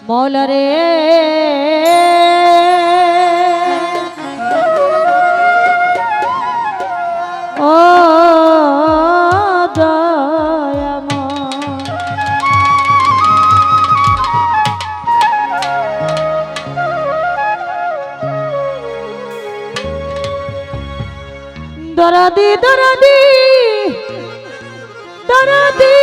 মৌলা রে ও দয়াময় দরদি দরদি দরদি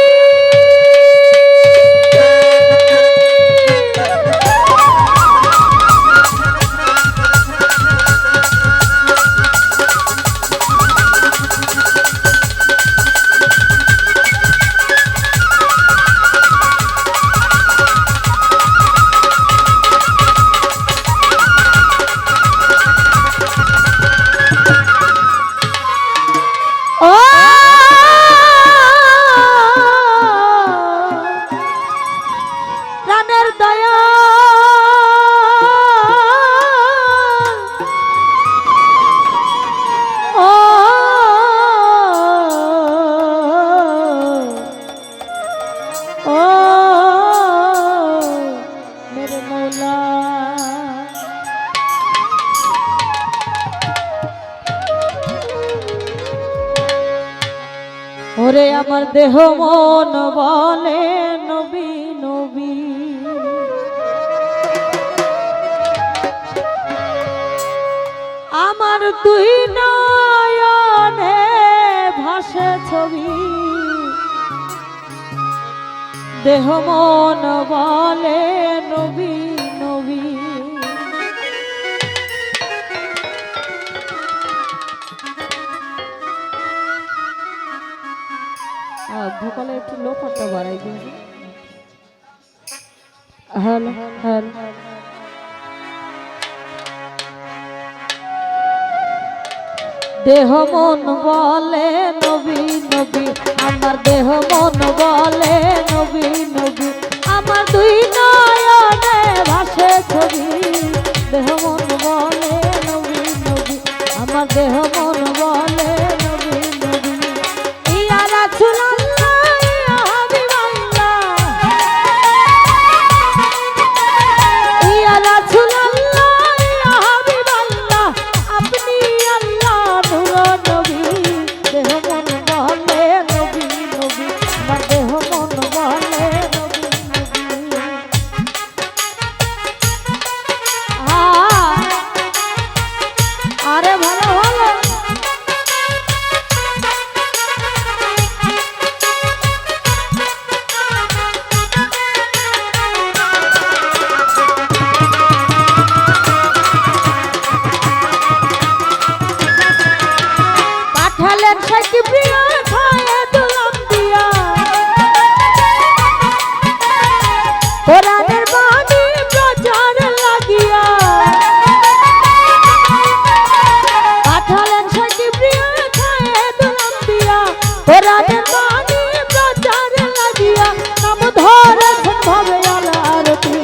ওরে আমার দেহ মন বলে নবী নবী আমার তুই নয়নে ভাসে ছবি দেহ মন বলে নবী নবী ভোকালে একটু লো পাট্টা বাড়াই দিন হ্যালো হ্যালো দেহ মন বলে নবী নবী আমার দেহ মন বলে নবী নবী আমার দুই নয়নে ভাসে ছবি দেহ মন বলে নবী নবী আমার দেহ মন বলে নবী নবী ইয়া রাসূলুল্লাহ ইয়া হাবিবাল্লাহ ইয়া রাসূলুল্লাহ ইয়া হাবিবাল্লাহ আপনি আল্লাহ নূর নবী দেহ মন বলে নবী নবী আমার দেহ মন বলে নবী নবী আরে ভালো ভালো পাঠালেন সাকি প্রিয় খায়ে দুলাম দিয়া কোরআনের বাণী প্রচার লাগিয়া পাঠালেন সাকি প্রিয় খায়ে দুলাম দিয়া কোরআনের বাণী প্রচার লাগিয়া নাম ধরেছেন ভবে আলারতি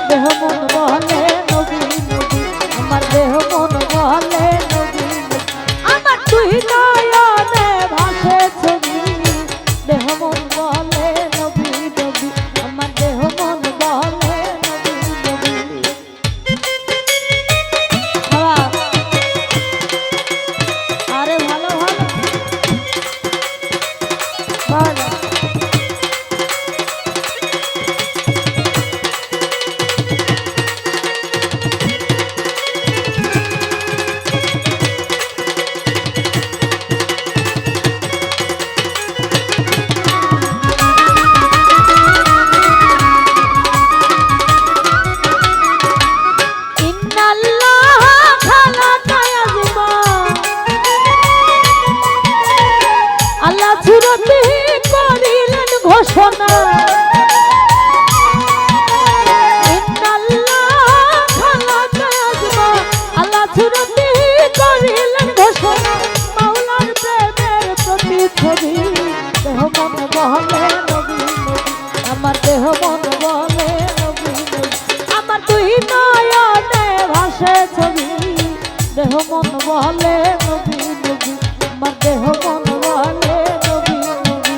দেহ মন বলে নবী নবী আমার দেহ মন বলে নবী নবী আমার তুই নয়নে ভাসে ছবি দেহ মন বলে নবী নবী আমার দেহ মন বলে নবী নবী আরে ভালো ভালো ভালো ঘোষণা আল্লাহ ছুরতি করিলেন ঘোষণা মাওলার প্রেমের প্রতিচ্ছবি দেহ মন বলে নবী নবী আমার দেহ মন বলে নবী নবী আমার দুই নয়নে ভাসে ছবি দেহ মন বলে নবী নবী আমার দেহ মন বলে নবী নবী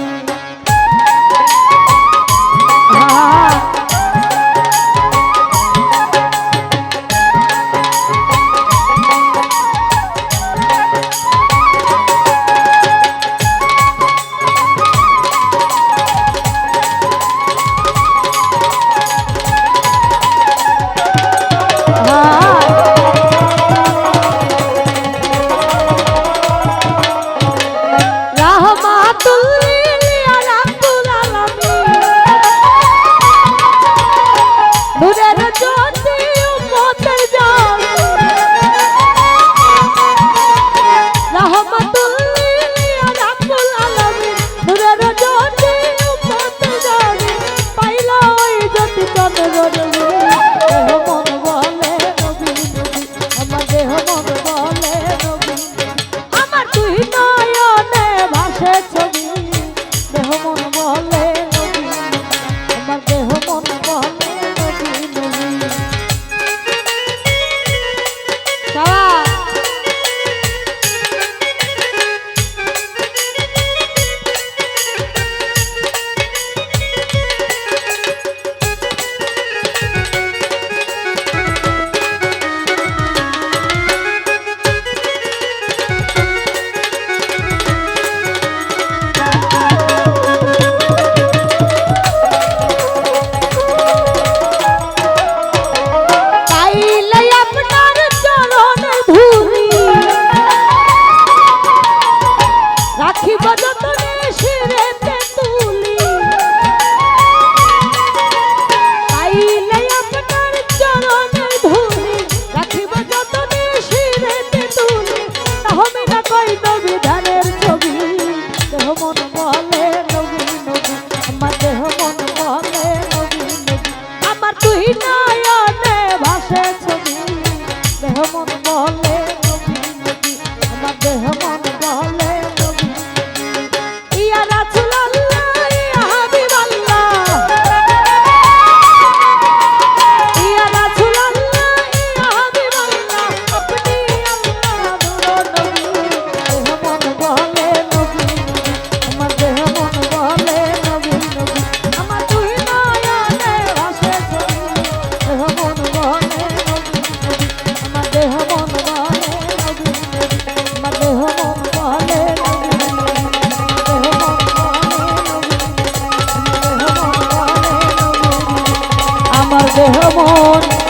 মন